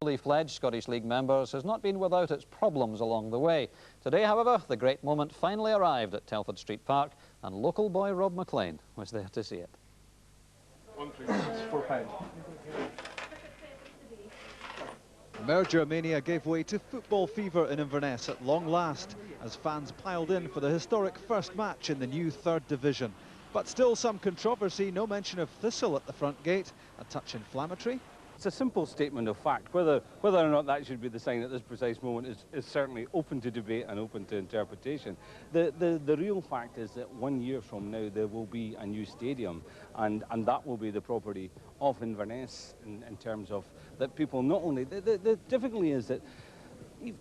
Newly fledged Scottish League members has not been without its problems along the way. Today, however, the great moment finally arrived at Telford Street Park, and local boy Rob McLean was there to see it. It's £4. Merger mania gave way to football fever in Inverness at long last, as fans piled in for the historic first match in the new third division. But still some controversy, no mention of Thistle at the front gate, a touch inflammatory. It's a simple statement of fact. Whether or not that should be the sign at this precise moment is certainly open to debate and open to interpretation. The real fact is that 1 year from now there will be a new stadium, and that will be the property of Inverness in terms of that people not only... The difficulty is that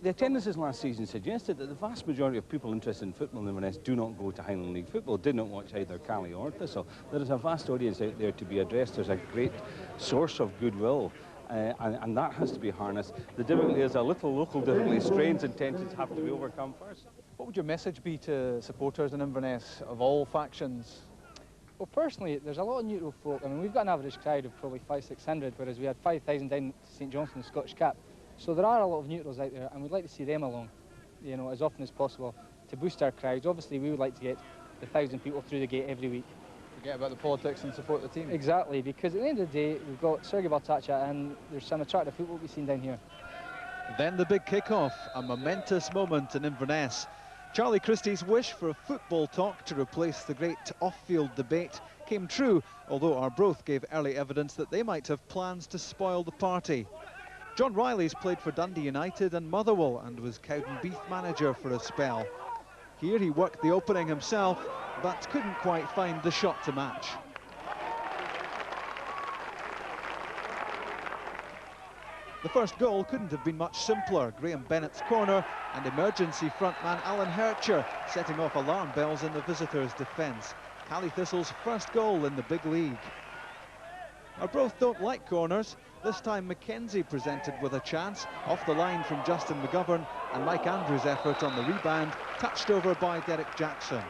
the attendances last season suggested that the vast majority of people interested in football in Inverness do not go to Highland League football, did not watch either Caley or Thistle. There is a vast audience out there to be addressed. There's a great source of goodwill, and that has to be harnessed. The difficulty is a little local difficulty. Strains and tensions have to be overcome first. What would your message be to supporters in Inverness of all factions? Well, personally, there's a lot of neutral folk. I mean, we've got an average crowd of probably 500–600, whereas we had 5,000 down to St Johnstone, Scottish Cap. So there are a lot of neutrals out there, and we'd like to see them along, you know, as often as possible to boost our crowds. Obviously, we would like to get the 1,000 people through the gate every week. Forget about the politics and support the team. Exactly, because at the end of the day, we've got Sergei Baltacha, and there's some attractive football to be seen down here. Then the big kick-off, a momentous moment in Inverness. Charlie Christie's wish for a football talk to replace the great off-field debate came true, although Arbroath gave early evidence that they might have plans to spoil the party. John Riley's played for Dundee United and Motherwell and was Cowdenbeath manager for a spell. Here he worked the opening himself, but couldn't quite find the shot to match. The first goal couldn't have been much simpler. Graham Bennett's corner and emergency frontman Alan Hercher setting off alarm bells in the visitors' defence. Caley Thistle's first goal in the big league. Arbroath don't like corners. This time Mackenzie presented with a chance, off the line from Justin McGovern, and Mike Andrews' effort on the rebound, touched over by Derek Jackson.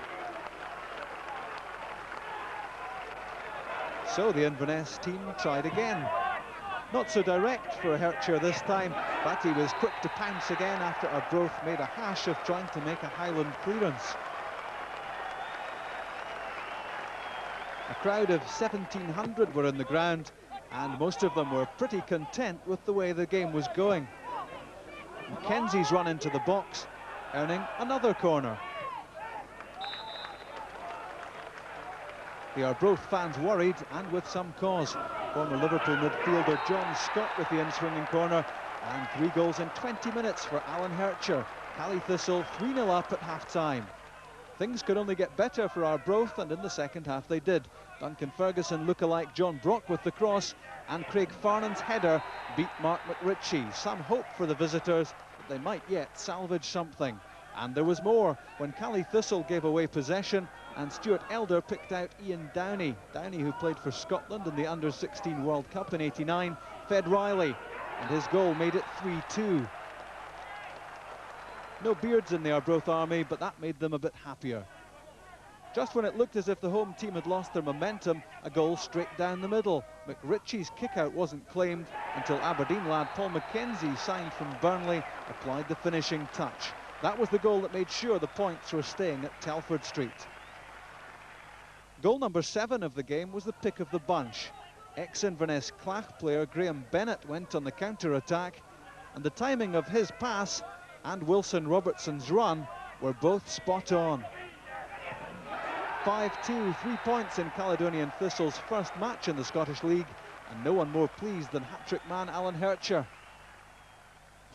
So the Inverness team tried again. Not so direct for Hercher this time, but he was quick to pounce again after Arbroath made a hash of trying to make a Highland clearance. A crowd of 1,700 were in the ground, and most of them were pretty content with the way the game was going. Mackenzie's run into the box, earning another corner. The Arbroath fans worried, and with some cause. Former Liverpool midfielder John Scott with the in-swinging corner, and 3 goals in 20 minutes for Alan Hercher. Caley Thistle 3-0 up at half-time. Things could only get better for Arbroath, and in the second half they did. Duncan Ferguson lookalike John Brock with the cross, and Craig Farnham's header beat Mark McRitchie. Some hope for the visitors that they might yet salvage something. And there was more when Caley Thistle gave away possession and Stuart Elder picked out Ian Downey. Downey, who played for Scotland in the Under-16 World Cup in '89, fed Riley, and his goal made it 3-2. No beards in the Arbroath army, but that made them a bit happier. Just when it looked as if the home team had lost their momentum, a goal straight down the middle. McRitchie's kick-out wasn't claimed until Aberdeen lad Paul Mackenzie, signed from Burnley, applied the finishing touch. That was the goal that made sure the points were staying at Telford Street. Goal number 7 of the game was the pick of the bunch. Ex-Inverness Clach player Graham Bennett went on the counter-attack, and the timing of his pass and Wilson Robertson's run were both spot on. 5-2, 3 points in Caledonian Thistle's first match in the Scottish League, and no one more pleased than hat-trick man Alan Hercher.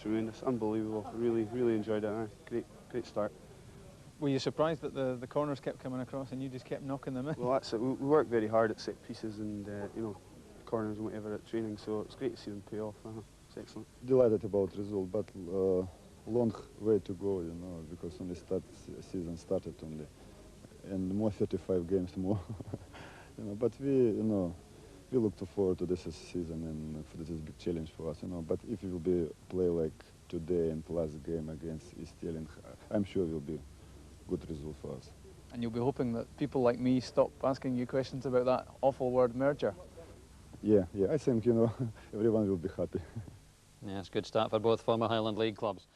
Tremendous, unbelievable, really enjoyed it. Great start. Were you surprised that the corners kept coming across and you just kept knocking them in? Well, that's it. We work very hard at set pieces and you know, corners and whatever at training, so it's great to see them pay off. It's excellent. Delighted about the result, but long way to go, you know, because only season started only, and more 35 games more. You know, but we look forward to this season, and for this is a big challenge for us, you know. But if we will be play like today and last game against East Stirling, I'm sure it will be good result for us. And you'll be hoping that people like me stop asking you questions about that awful word merger. Yeah, I think, you know, everyone will be happy. Yes, good start for both former Highland League clubs.